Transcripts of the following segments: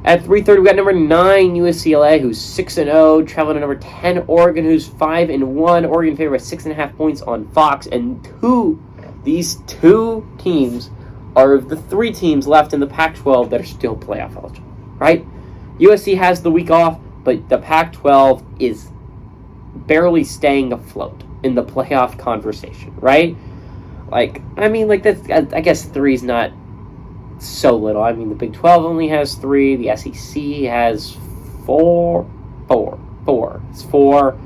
At 3:30, we got number 9 UCLA, who's 6-0, traveling to number 10 Oregon, who's 5-1. Oregon favored by 6.5 points on Fox, and these two teams are of the 3 teams left in the Pac-12 that are still playoff eligible, right? USC has the week off, but the Pac-12 is barely staying afloat in the playoff conversation, right? That's, I guess 3 is not so little. I mean, the Big 12 only has 3. The SEC has 4. It's 4.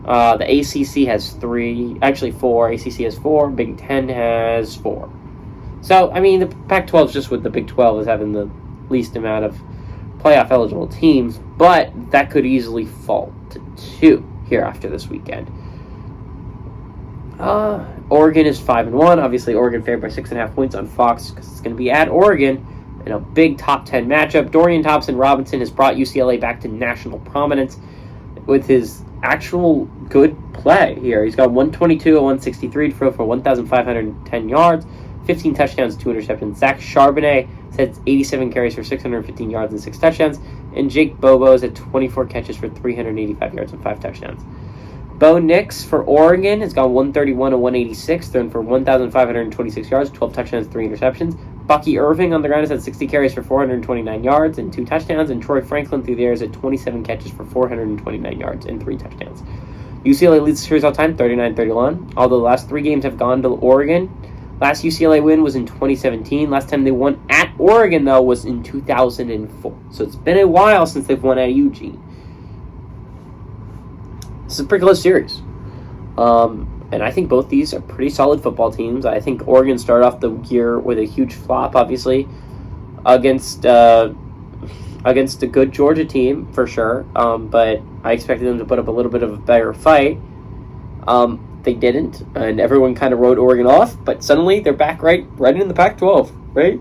The ACC has 3. Actually, 4. ACC has 4. Big 10 has 4. So, I mean, the Pac-12 is just with the Big 12 is having the least amount of playoff eligible teams, but that could easily fall to 2 here after this weekend. Oregon is 5-1. Obviously, Oregon favored by 6.5 points on Fox because it's going to be at Oregon in a big top 10 matchup. Dorian Thompson-Robinson has brought UCLA back to national prominence with his actual good play here. He's got 122 and 163 to throw for 1,510 yards, 15 touchdowns, 2 interceptions. Zach Charbonnet has 87 carries for 615 yards and 6 touchdowns. And Jake Bobo's at 24 catches for 385 yards and 5 touchdowns. Bo Nix for Oregon has gone 131 and 186, thrown for 1,526 yards, 12 touchdowns, 3 interceptions. Bucky Irving on the ground has had 60 carries for 429 yards and 2 touchdowns. And Troy Franklin through the air is at 27 catches for 429 yards and 3 touchdowns. UCLA leads the series all time, 39-31. Although the last 3 games have gone to Oregon. Last UCLA win was in 2017. Last time they won at Oregon, though, was in 2004. So it's been a while since they've won at Eugene. This is a pretty close series. And I think both these are pretty solid football teams. I think Oregon started off the year with a huge flop, obviously, against a good Georgia team, for sure. But I expected them to put up a little bit of a better fight. They didn't, and everyone kind of wrote Oregon off, but suddenly they're back right in the Pac-12, right?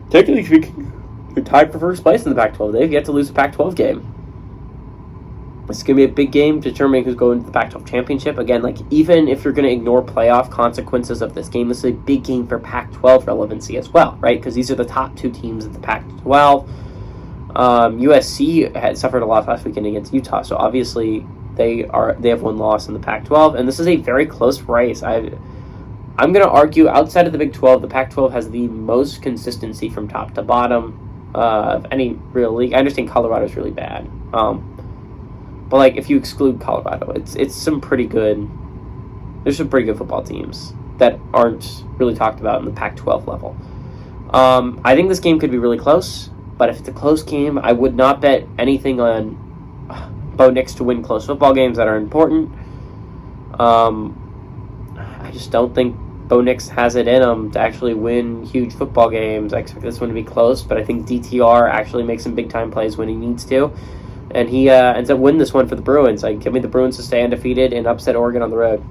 Technically speaking, they're tied for first place in the Pac-12. They've yet to lose a Pac-12 game. It's going to be a big game determining who's going to the Pac-12 championship. Again, even if you're going to ignore playoff consequences of this game, this is a big game for Pac-12 relevancy as well, right? Because these are the top 2 teams in the Pac-12. USC had suffered a loss last weekend against Utah, so obviously they have 1 loss in the Pac-12, and this is a very close race. I'm going to argue outside of the Big 12, the Pac-12 has the most consistency from top to bottom of any real league. I understand Colorado's really bad. But if you exclude Colorado, it's some pretty good. There's some pretty good football teams that aren't really talked about in the Pac-12 level. I think this game could be really close, but if it's a close game, I would not bet anything on Bo Nix to win close football games that are important. I just don't think Bo Nix has it in him to actually win huge football games. I expect this one to be close, but I think DTR actually makes some big-time plays when he needs to. And he ends up winning this one for the Bruins. Give me the Bruins to stay undefeated and upset Oregon on the road.